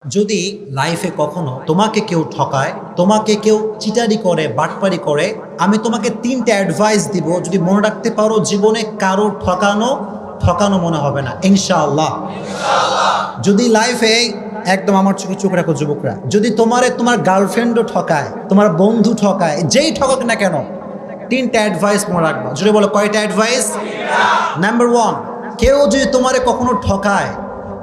যদি লাইফে কখনো তোমাকে কেউ ঠকায়, তোমাকে কেউ চিটারি করে, বাটপারি করে, আমি তোমাকে 3টা অ্যাডভাইস দিব। যদি মনে রাখতে পারো, জীবনে কারো ঠকানো মনে হবে না ইনশাআল্লাহ। যদি লাইফে একদম আমার চোখে চোখ রাখো যুবকরা, যদি তোমার গার্লফ্রেন্ডও ঠকায়, তোমার বন্ধু ঠকায়, যেই ঠকাক না কেন, 3টা অ্যাডভাইস মনে রাখবা। যদি বলো কয়টা অ্যাডভাইস? নাম্বার 1, কেউ যদি তোমারে কখনো ঠকায়,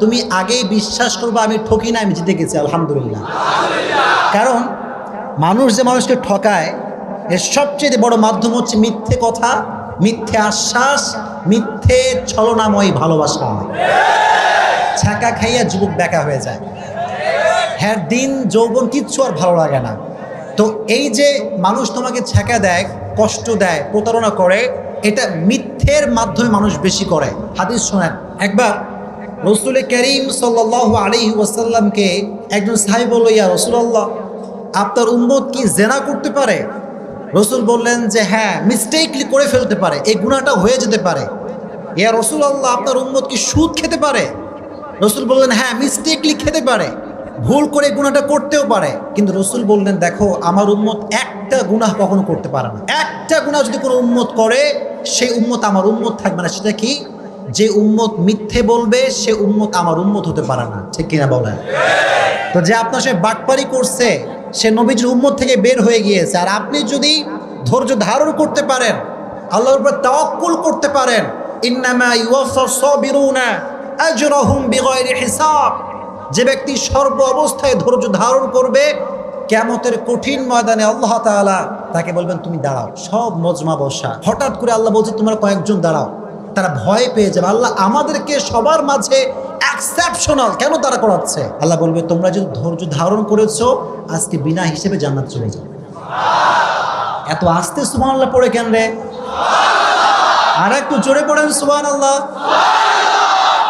তুমি আগেই বিশ্বাস করবে আমি ঠকি না, আমি জিতে গেছি আলহামদুলিল্লাহ। কারণ মানুষ যে মানুষকে ঠকায়, এর সবচেয়ে বড় মাধ্যম হচ্ছে মিথ্যে কথা, মিথ্যে আশ্বাস, মিথ্যে ছলনাময়ী ভালোবাসা। ছ্যাঁকা খাইয়া যুবক বেকা হয়ে যায়, হ্যাঁ দিন যৌবন কিচ্ছু আর ভালো লাগে না। তো এই যে মানুষ তোমাকে ছ্যাঁকা দেয়, কষ্ট দেয়, প্রতারণা করে, এটা মিথ্যের মাধ্যমে মানুষ বেশি করে। হাদিস শোনেন, একবার রসুল করিম সাল্লাল্লাহু আলাইহি ওয়াসাল্লামকে একজন সাহাবী বলল, ইয়া রাসূলুল্লাহ, আপনার উম্মত কি জেনা করতে পারে? রসুল বললেন যে হ্যাঁ, মিস্টেকলি করে ফেলতে পারে, এই গুনাহটা হয়ে যেতে পারে। ইয়া রাসূলুল্লাহ, আপনার উম্মত কি সুদ খেতে পারে? রসুল বললেন হ্যাঁ, মিস্টেকলি খেতে পারে, ভুল করে গুনাহটা করতেও পারে। কিন্তু রসুল বললেন দেখো, আমার উম্মত একটা গুনাহ কখনো করতে পারে না। একটা গুনাহ যদি কোনো উম্মত করে, সেই উম্মত আমার উম্মত থাকবে না। সেটা কি? যে উম্মত মিথ্যে বলবে, সে উম্মত আমার উম্মত হতে পারে না। ঠিক কিনা বলেন? তো যে আপনার সে বাটপারি করছে, সে নবীজির উম্মত থেকে বের হয়ে গিয়েছে। আর আপনি যদি ধৈর্য ধারণ করতে পারেন, আল্লাহর উপর তাওয়াক্কুল করতে পারেন, ইন্নামা ইউওয়াফাস সাবিরুনা আজরাহুম বিগাইরি হিসাব, যে ব্যক্তি সর্ব অবস্থায় ধৈর্য ধারণ করবে, কিয়ামতের কঠিন ময়দানে আল্লাহ তাআলা তাকে বলবেন তুমি দাঁড়াও। সব মজমা বসা, হঠাৎ করে আল্লাহ বলছে তোমরা কয়েকজন দাঁড়াও। তারা ভয় পেয়ে যাবে, আল্লাহ আমাদেরকে সবার মাঝে এক্সেপশনাল কেন তারা করাচ্ছে? আল্লাহ বলবে তোমরা যদি ধৈর্য ধারণ করেছো, আজকে বিনা হিসেবে জান্নাত চলে যাবে। এত আস্তে সুবহানাল্লাহ পড়ে কেন রে? আর একটু জোরে পড়েন সুবহানাল্লাহ।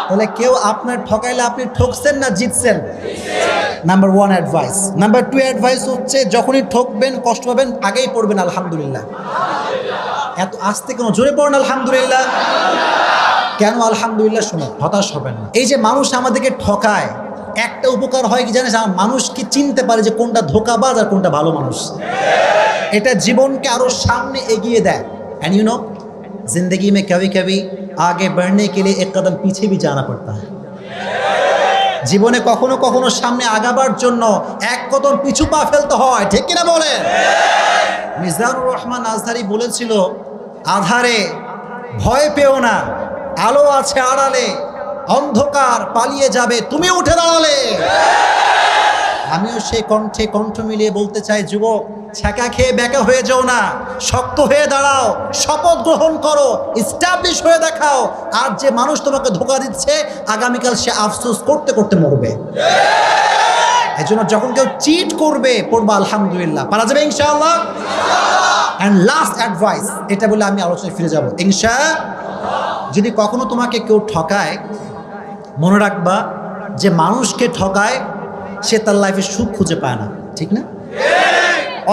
তাহলে কেউ আপনার ঠকাইলে আপনি ঠকছেন না জিতছেন? Number 1 advice. নাম্বার 2 অ্যাডভাইস হচ্ছে, যখনই ঠকবেন, কষ্ট পাবেন, আগেই পড়বেন আলহামদুলিল্লাহ। এত আস্তে কেন? জোরে পড়েন আলহামদুলিল্লাহ। কেন আলহামদুলিল্লাহ? শুনে হতাশ হবেন না। এই যে মানুষ আমাদেরকে ঠকায়, একটা উপকার হয় কি জানিস? মানুষ কি চিনতে পারে যে কোনটা ধোঁকাবাজ আর কোনটা ভালো মানুষ। এটা জীবনকে আরো সামনে এগিয়ে দেয়। एंड यू नो, जिंदगी में कभी कभी आगे बढ़ने के लिए एक कदम पीछे भी जाना पड़ता है। জীবনে কখনো কখনো সামনে আগাবার জন্য এক কদম পিছু পা ফেলতে হয়। ঠিক কিনা বলেন? মিজানুর রহমান আজহারি বলেছিল, আধারে ভয় পেও না, আলো আছে আড়ালে, অন্ধকার পালিয়ে যাবে তুমি উঠে দাঁড়ালে। আমিও সেই কণ্ঠে কণ্ঠ মিলিয়ে বলতে চাই, যুবক, ছ্যাঁকা খেয়ে বেঁকা হয়ে যাও না, শক্ত হয়ে দাঁড়াও, শপথ গ্রহণ করো, ইস্টাবলিশ হয়ে দেখাও। আর যে মানুষ তোমাকে ধোঁকা দিচ্ছে, আগামীকাল সে আফসোস করতে করতে মরবে। এই জন্য যখন কেউ চিট করবে, পড়বা আলহামদুলিল্লাহ, পারা যাবে ইনশাআল্লাহ। অ্যান্ড লাস্ট অ্যাডভাইস, এটা বলে আমি আলোচনায় ফিরে যাব ইনশাআল্লাহ। যদি কখনো তোমাকে কেউ ঠকায়, মনে রাখবা যে মানুষকে ঠকায়, সে তার লাইফে সুখ খুঁজে পায় না। ঠিক না?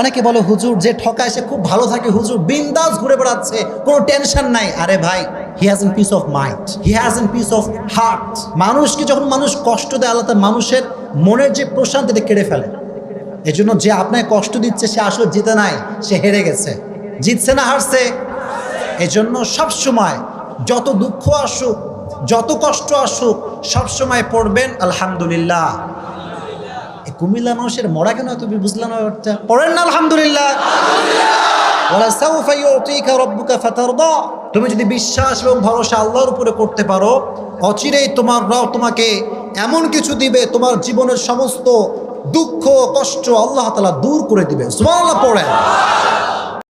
অনেকে বলে হুজুর, যে ঠকায় সে খুব ভালো থাকে, হুজুর বিন্দাস ঘুরে বেড়াচ্ছে, কোনো টেনশন নাই। আরে ভাই, he has N piece of mind, he has N piece of heart. মানুষকে যখন মানুষ কষ্ট দেয়, আল্লাহ তার মানুষের মনের যে প্রশান্তিটা কেড়ে ফেলে। এই জন্য যে আপনাকে কষ্ট দিচ্ছে, সে আসলে জিতে নাই, সে হেরে গেছে। জিতছে না হারছে? এই জন্য সবসময় যত দুঃখ আসুক, যত কষ্ট আসুক, সবসময় পড়বেন আলহামদুলিল্লাহ। কুমিল্লা মানুষের মরা কেন তুমি বুঝলাম না? পড়েন না আলহামদুলিল্লাহ। তুমি যদি বিশ্বাস এবং ভরসা আল্লাহর উপরে করতে পারো, অচিরেই তোমার রব তোমাকে এমন কিছু দিবে, তোমার জীবনের সমস্ত দুঃখ কষ্ট আল্লাহ তাআলা দূর করে দিবে। সুবহানাল্লাহ পড়েন।